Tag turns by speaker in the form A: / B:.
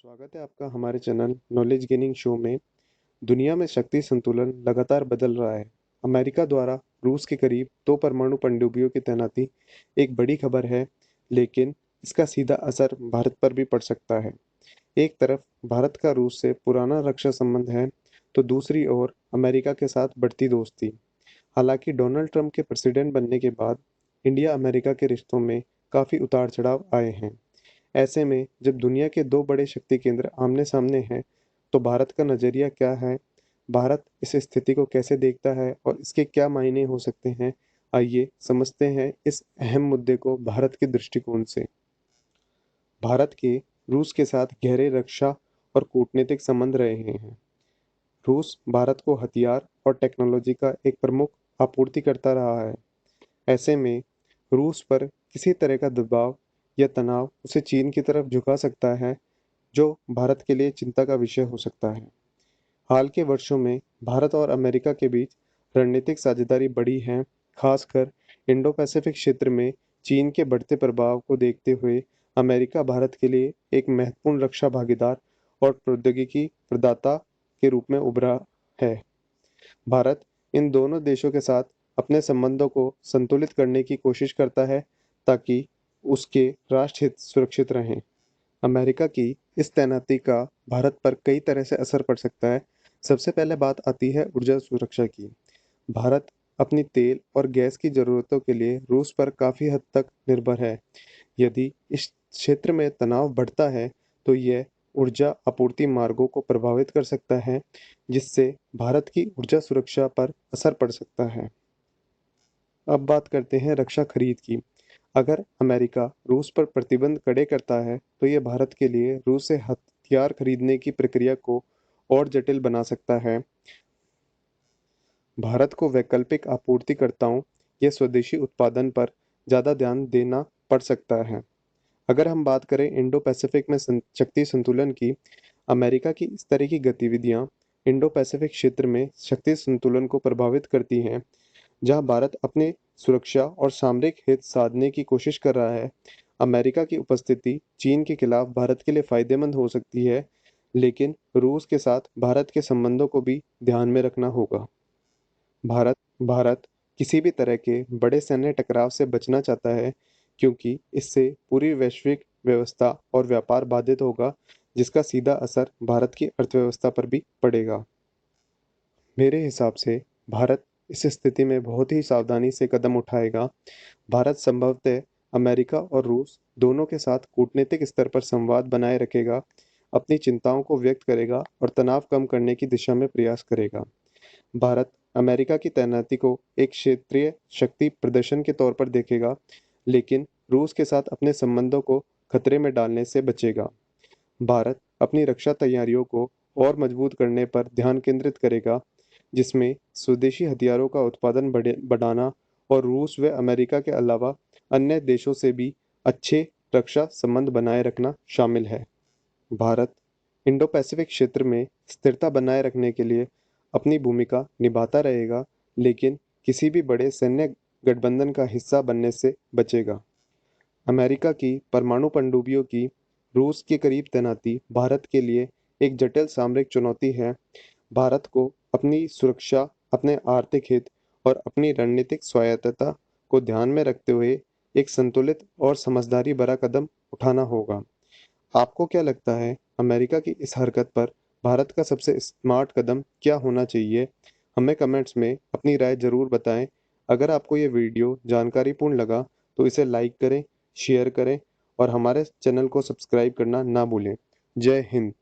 A: स्वागत है आपका हमारे चैनल नॉलेज गेनिंग शो में। दुनिया में शक्ति संतुलन लगातार बदल रहा है। अमेरिका द्वारा रूस के करीब 2 परमाणु पनडुब्बियों की तैनाती एक बड़ी खबर है, लेकिन इसका सीधा असर भारत पर भी पड़ सकता है। एक तरफ भारत का रूस से पुराना रक्षा संबंध है, तो दूसरी ओर अमेरिका के साथ बढ़ती दोस्ती। हालांकि डोनाल्ड ट्रंप के प्रेसिडेंट बनने के बाद इंडिया अमेरिका के रिश्तों में काफ़ी उतार चढ़ाव आए हैं। ऐसे में जब दुनिया के दो बड़े शक्ति केंद्र आमने सामने हैं, तो भारत का नजरिया क्या है? भारत इस स्थिति को कैसे देखता है और इसके क्या मायने हो सकते हैं? आइए समझते हैं इस अहम मुद्दे को भारत के दृष्टिकोण से। भारत के रूस के साथ गहरे रक्षा और कूटनीतिक संबंध रहे हैं। रूस भारत को हथियार और टेक्नोलॉजी का एक प्रमुख आपूर्तिकर्ता रहा है। ऐसे में रूस पर किसी तरह का दबाव या तनाव उसे चीन की तरफ झुका सकता है, जो भारत के लिए चिंता का विषय हो सकता है। हाल के वर्षों में भारत और अमेरिका के बीच रणनीतिक साझेदारी बढ़ी है, खासकर इंडो पैसिफिक क्षेत्र में चीन के बढ़ते प्रभाव को देखते हुए अमेरिका भारत के लिए एक महत्वपूर्ण रक्षा भागीदार और प्रौद्योगिकी प्रदाता के रूप में उभरा है। भारत इन दोनों देशों के साथ अपने संबंधों को संतुलित करने की कोशिश करता है, ताकि उसके राष्ट्र हित सुरक्षित रहें। अमेरिका की इस तैनाती का भारत पर कई तरह से असर पड़ सकता है। सबसे पहले बात आती है ऊर्जा सुरक्षा की। भारत अपनी तेल और गैस की ज़रूरतों के लिए रूस पर काफ़ी हद तक निर्भर है। यदि इस क्षेत्र में तनाव बढ़ता है, तो यह ऊर्जा आपूर्ति मार्गों को प्रभावित कर सकता है, जिससे भारत की ऊर्जा सुरक्षा पर असर पड़ सकता है। अब बात करते हैं रक्षा खरीद की। अगर अमेरिका रूस पर प्रतिबंध कड़े करता है, तो यह भारत के लिए रूस से हथियार खरीदने की प्रक्रिया को और जटिल बना सकता है। भारत को वैकल्पिक आपूर्तिकर्ताओं या स्वदेशी उत्पादन पर ज़्यादा ध्यान देना पड़ सकता है। अगर हम बात करें इंडो पैसिफिक में शक्ति संतुलन की, अमेरिका की इस तरह की गतिविधियां इंडो पैसिफिक क्षेत्र में शक्ति संतुलन को प्रभावित करती हैं। जहां भारत अपने सुरक्षा और सामरिक हित साधने की कोशिश कर रहा है, अमेरिका की उपस्थिति चीन के खिलाफ भारत के लिए फायदेमंद हो सकती है, लेकिन रूस के साथ भारत के संबंधों को भी ध्यान में रखना होगा। भारत भारत किसी भी तरह के बड़े सैन्य टकराव से बचना चाहता है, क्योंकि इससे पूरी वैश्विक व्यवस्था और व्यापार बाधित होगा, जिसका सीधा असर भारत की अर्थव्यवस्था पर भी पड़ेगा। मेरे हिसाब से भारत इस स्थिति में बहुत ही सावधानी से कदम उठाएगा। भारत संभवतः अमेरिका और रूस दोनों के साथ कूटनीतिक स्तर पर संवाद बनाए रखेगा, अपनी चिंताओं को व्यक्त करेगा और तनाव कम करने की दिशा में प्रयास करेगा। भारत अमेरिका की तैनाती को एक क्षेत्रीय शक्ति प्रदर्शन के तौर पर देखेगा, लेकिन रूस के साथ अपने संबंधों को खतरे में डालने से बचेगा। भारत अपनी रक्षा तैयारियों को और मजबूत करने पर ध्यान केंद्रित करेगा, जिसमें स्वदेशी हथियारों का उत्पादन बढ़ाना और रूस व अमेरिका के अलावा अन्य देशों से भी अच्छे रक्षा संबंध बनाए रखना शामिल है। भारत इंडो पैसिफिक क्षेत्र में स्थिरता बनाए रखने के लिए अपनी भूमिका निभाता रहेगा, लेकिन किसी भी बड़े सैन्य गठबंधन का हिस्सा बनने से बचेगा। अमेरिका की परमाणु पनडुब्बियों की रूस के करीब तैनाती भारत के लिए एक जटिल सामरिक चुनौती है। भारत को अपनी सुरक्षा, अपने आर्थिक हित और अपनी रणनीतिक स्वायत्तता को ध्यान में रखते हुए एक संतुलित और समझदारी भरा कदम उठाना होगा। आपको क्या लगता है, अमेरिका की इस हरकत पर भारत का सबसे स्मार्ट कदम क्या होना चाहिए? हमें कमेंट्स में अपनी राय ज़रूर बताएं। अगर आपको ये वीडियो जानकारीपूर्ण लगा, तो इसे लाइक करें, शेयर करें और हमारे चैनल को सब्सक्राइब करना ना भूलें। जय हिंद।